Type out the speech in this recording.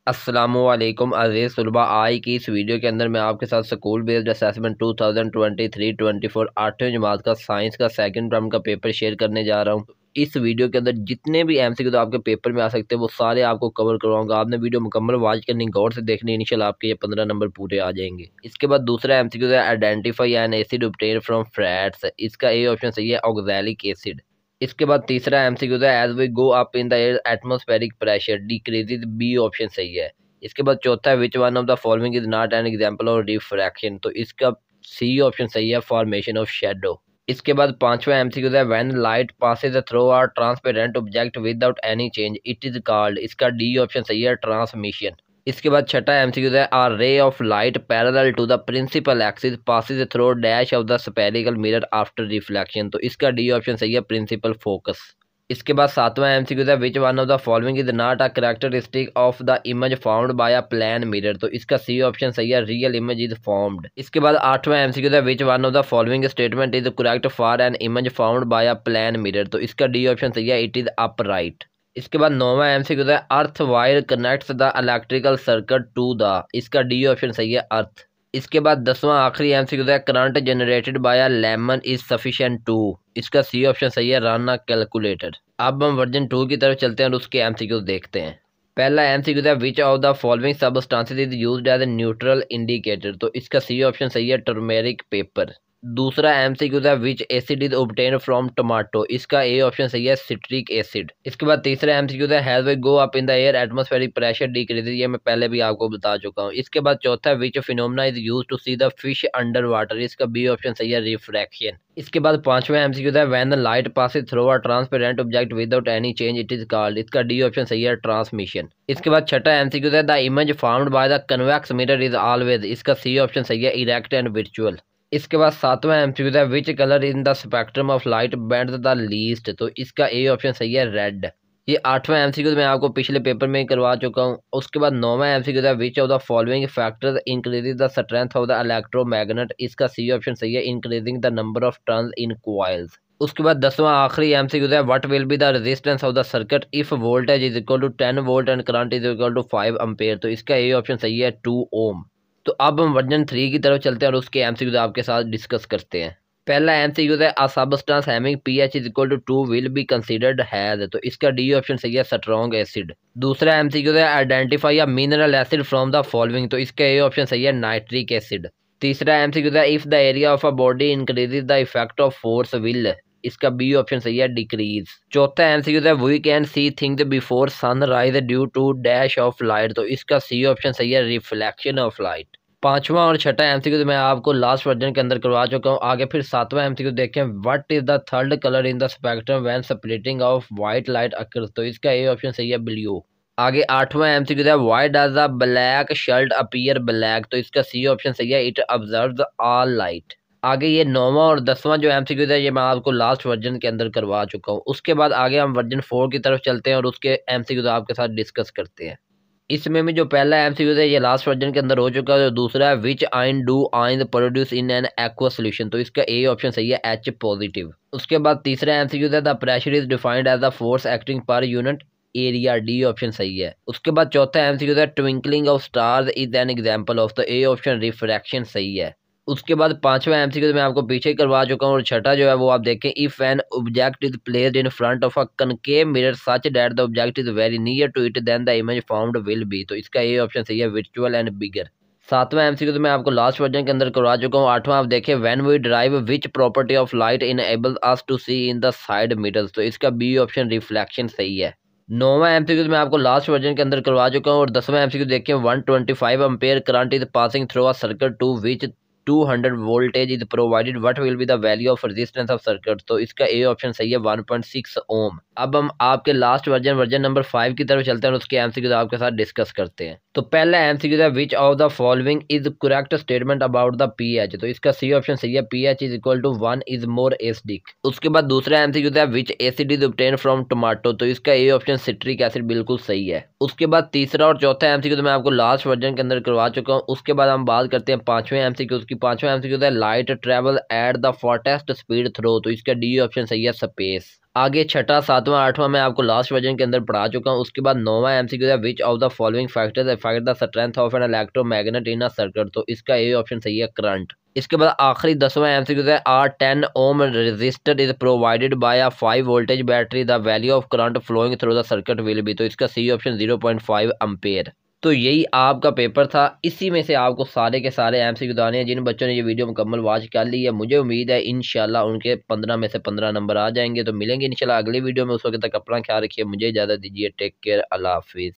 अस्सलामुअलैकुम अज़ीज़ तलबा। आज की इस वीडियो के अंदर मैं आपके साथ स्कूल बेस्ड असेसमेंट 2023-24 8वीं जमात का साइंस का सेकंड टर्म का पेपर शेयर करने जा रहा हूं। इस वीडियो के अंदर जितने भी एमसीक्यू तो आपके पेपर में आ सकते हैं वो सारे आपको कवर करवाऊंगा। आपने वीडियो मुकम्मल वॉच करनी, गौर से देखनी, इंशाल्लाह आपके ये 15 नंबर पूरे आ जाएंगे। इसके बाद दूसरा एमसीक्यू है identify N acid obtain from fats. इसका ए ऑप्शन सही है, ऑक्सैलिक एसिड। इसके बाद तीसरा एमसीक्यू है as we go up in the air atmospheric pressure decreases. B option सही है। इसके बाद चौथा है which one of the following is not an example of refraction. तो इसका सी ऑप्शन सही है, फॉर्मेशन ऑफ शैडो। इसके बाद पांचवा एमसीक्यू है when light passes through a transparent object without any change it is called. इसका डी ऑप्शन सही है, ट्रांसमिशन। इसके बाद छठा एमसीक्यू है a ray of light parallel to the principal axis passes through dash of the spherical mirror after reflection. तो इसका D option सही है, प्रिंसिपल फोकस। इसके बाद सातवां एमसीक्यू है which one of the following is not a characteristic of the image found by a plane mirror. तो इसका सी ऑप्शन सही है, रियल इमेज इज फॉर्म्ड। इसके बाद आठवां एमसीक्यू है which one of the following statement is correct for an image found by a plane mirror. तो इसका डी ऑप्शन सही है, इट इज अपराइट। इसके बाद नौवां एमसीक्यू है earth wire connects the electrical circuit to the. इसका डी ऑप्शन सही है, अर्थ। इसके बाद 10वां आखिरी एमसीक्यू है current generated by a lemon is sufficient to. इसका सी ऑप्शन सही है, रन अ कैलकुलेटर। अब हम वर्जन 2 की तरफ चलते हैं और उसके एमसीक्यू देखते हैं। पहला एमसीक्यू है which of the following substances is used as a neutral indicator. तो इसका सी ऑप्शन सही है, टर्मेरिक पेपर। दूसरा एमसीक्यू है which acid is obtain from tomato. इसका ए ऑप्शन सही है, सिट्रिक एसिड। इसके बाद तीसरा एमसीक्यू है as we go up in the air atmospheric pressure decreases. ये मैं पहले भी आपको बता चुका हूँ। इसके बाद चौथा which phenomena is use to see the fish under water. इसका बी ऑप्शन सही है, रिफ्रैक्शन। इसके बाद पांचवा एमसीक्यू है when the light passes through a transparent object without any change it is called. इसका डी ऑप्शन सही है, ट्रांसमिशन। इसके बाद छठा एमसीक्यू है the image found by the convex mirror is always. इसका सी ऑप्शन सही है, इरेक्ट एंड वर्चुअल। इसके बाद सातवां एमसीक्यू है which colour in the spectrum of light bends the least. तो इसका ए ऑप्शन सही है, रेड। ये आठवां एमसीक्यू मैं आपको पिछले पेपर में करवा चुका हूँ। उसके बाद नौवां एमसीक्यू है which of the following factors increases the strength of the electromagnet. इसका सी ऑप्शन सही है, increasing the number of turns in coils. उसके बाद 10वां आखिरी एमसीक्यू है what will be the resistance of the circuit if voltage is equal to 10 volt and current is equal to 5 ampere. तो इसका ए ऑप्शन सही है, 2 ओम। तो अब हम वर्जन 3 की तरफ चलते हैं और उसके एमसीक्यू आपके साथ डिस्कस करते हैं। पहला एमसीक्यू है a substance having pH is equal to 2 will be considered has. तो इसका डी ऑप्शन सही है, स्ट्रॉन्ग एसिड। दूसरा एमसीक्यू है identify a mineral acid from the following. तो इसका ए ऑप्शन सही है, नाइट्रिक एसिड। तीसरा एमसीक्यू है if the area of a body increases the effect of force will. इसका बी ऑप्शन सही है, डिक्रीज। चौथा एमसीक्यू है we can see things before sunrise due to dash of light. तो इसका सी ऑप्शन सही है, रिफ्लेक्शन ऑफ लाइट। पांचवा और छठा एमसीक्यू मैं आपको लास्ट वर्जन के अंदर करवा चुका हूँ। आगे फिर सातवां एमसीक्यू देखें what is the third colour in the spectrum when splitting of white light occurs. तो इसका ए ऑप्शन सही है, ब्लू। आगे आठवां एमसीक्यू है why does the black shirt appear black. तो इसका सी ऑप्शन सही है, इट ऑब्जर्व्स ऑल लाइट। आगे ये 9वां और 10वां जो एमसीक्यू है ये मैं आपको लास्ट वर्जन के अंदर करवा चुका हूँ। उसके बाद आगे हम वर्जन 4 की तरफ चलते हैं और उसके एमसीक्यू आपके साथ डिस्कस करते हैं। इसमें भी जो पहला एमसीक्यू है ये लास्ट वर्जन के अंदर हो चुका है। जो दूसरा है विच आइन डू आइन produce in an aqua solution. तो इसका ए ऑप्शन सही है, एच पॉजिटिव। उसके बाद तीसरा एमसीक्यू है the pressure is defined as the force acting per unit area. D option सही है। उसके बाद चौथा एमसीक्यू है twinkling of stars is an example of. तो ए ऑप्शन रिफ्रैक्शन सही है। उसके बाद पांचवा एमसीक्यू मैं आपको पीछे करवा चुका हूँ और छठा जो है वो आप देखें if an object is placed in front of a concave mirror such that the object is very near to it then the image found will be. तो इसका ये ऑप्शन सही है, वर्चुअल एंड बिगर। सातवां एमसीक्यू तो मैं आपको last version के अंदर करवा चुका हूँ। आठवां आप देखें when we drive which property of light enables us to see in the side mirrors. तो इसका बी ऑप्शन रिफ्लेक्शन सही है। नौवां एमसीक्यू मैं आपको लास्ट वर्जन के अंदर करवा चुका हूँ और 10वां एमसीक्यू देखें 125 ampere current is passing through a circuit to which 200 voltage is provided what will be the value of resistance of circuit. तो इसका ए ऑप्शन सही है, 1.6 ओम। अब हम आपके लास्ट वर्जन नंबर 5 की तरफ चलते हैं और उसके एमसीक्यू आपके साथ डिस्कस करते हैं। तो पहला एमसीक्यू है which of the following is correct statement about the pH. तो इसका सी ऑप्शन सही है, pH is equal to 1 is more acidic. उसके बाद दूसरा एमसीक्यू है which acid is obtain from tomato. तो इसका ए ऑप्शन सिट्रिक एसिड बिल्कुल सही है। उसके बाद तीसरा और चौथा एमसीक्यू मैं आपको लास्ट वर्जन के अंदर करवा चुका हूँ। उसके बाद हम बात करते हैं पांचवें एमसीक्यू की पांचवा एमसीक्यू है light travel at the fastest speed through, तो इसका डी ऑप्शन सही है स्पेस। आगे छठा, सातवां, आठवां मैं आपको लास्ट वर्जन के अंदर पढ़ा चुका हूँ। उसके बाद नौवां एमसीक्यू है which of the following factors affect the strength of an electromagnet in a circuit, तो इसका ए ऑप्शन सही है करंट। इसके बाद आखिरी 10वां एमसीक्यू है r 10 ohm resistor is provided by a 5 voltage battery, the value of current flowing through the circuit will be, तो इसका सी ऑप्शन 0.5 एम्पेयर। तो यही आपका पेपर था, इसी में से आपको सारे के सारे एमसीक्यू बताने हैं। जिन बच्चों ने ये वीडियो मुकम्मल वॉच कर ली है, मुझे उम्मीद है इंशाल्लाह उनके 15 में से 15 नंबर आ जाएंगे। तो मिलेंगे इंशाल्लाह अगली वीडियो में, उस वक्त तक अपना ख्याल रखिए, मुझे इजाज़त दीजिए, टेक केयर, अल्लाह हाफिज़।